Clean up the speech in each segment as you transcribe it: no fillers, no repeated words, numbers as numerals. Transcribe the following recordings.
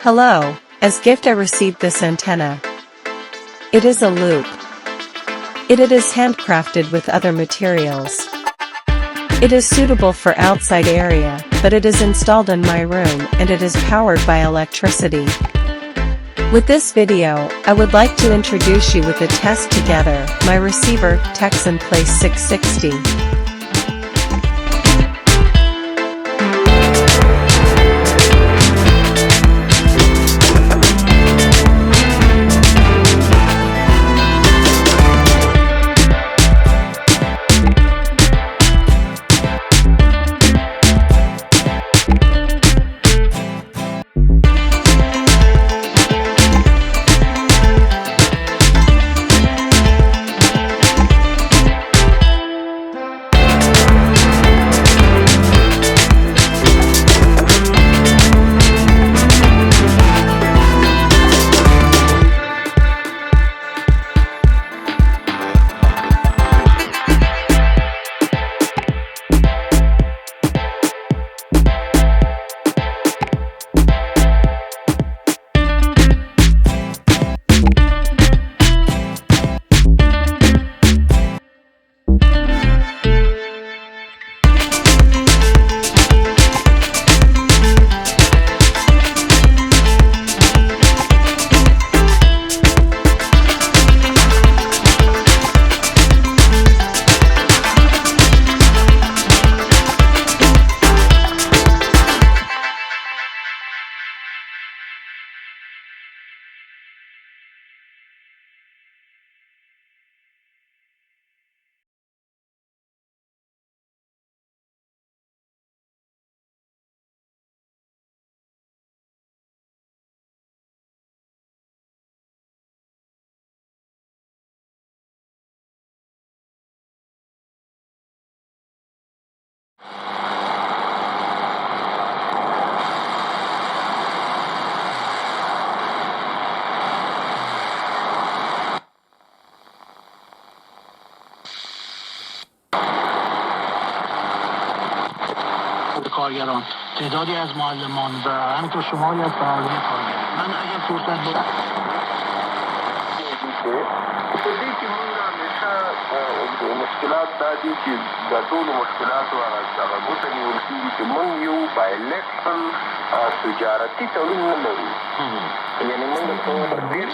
Hello, as gift I received this antenna. It is a loop. It is handcrafted with other materials. It is suitable for outside area, but it is installed in my room and it is powered by electricity. With this video, I would like to introduce you with a test together, my receiver, Tecsun Pl 660. کارگران تعدادی از معلمان و همینطور شماری از فعالین کارگر من اگر فرصت بود په دې کې موږ همیشه مشکلات دا دي چې د ټولو مشکلاتو هغه ګوته نیول کېږي چې موږ یو بایلټرل تجارتي تړون نه لرو یعنې موږ په ډېر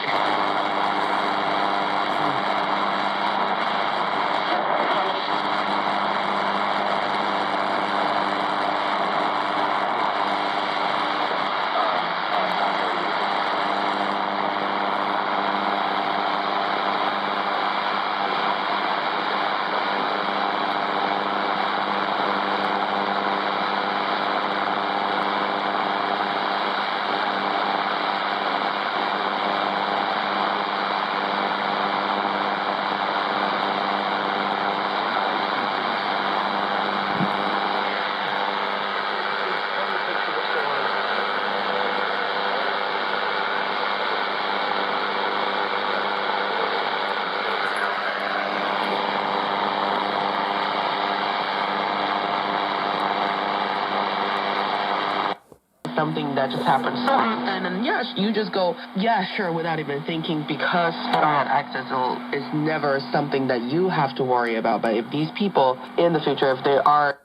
something that just happens so often, and yes, you just go, yeah, sure, without even thinking, because access is never something that you have to worry about. But if these people in the future, if they are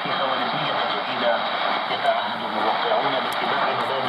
في خوارزمية جديدة يتعهد الموقعون باتباع مبادئ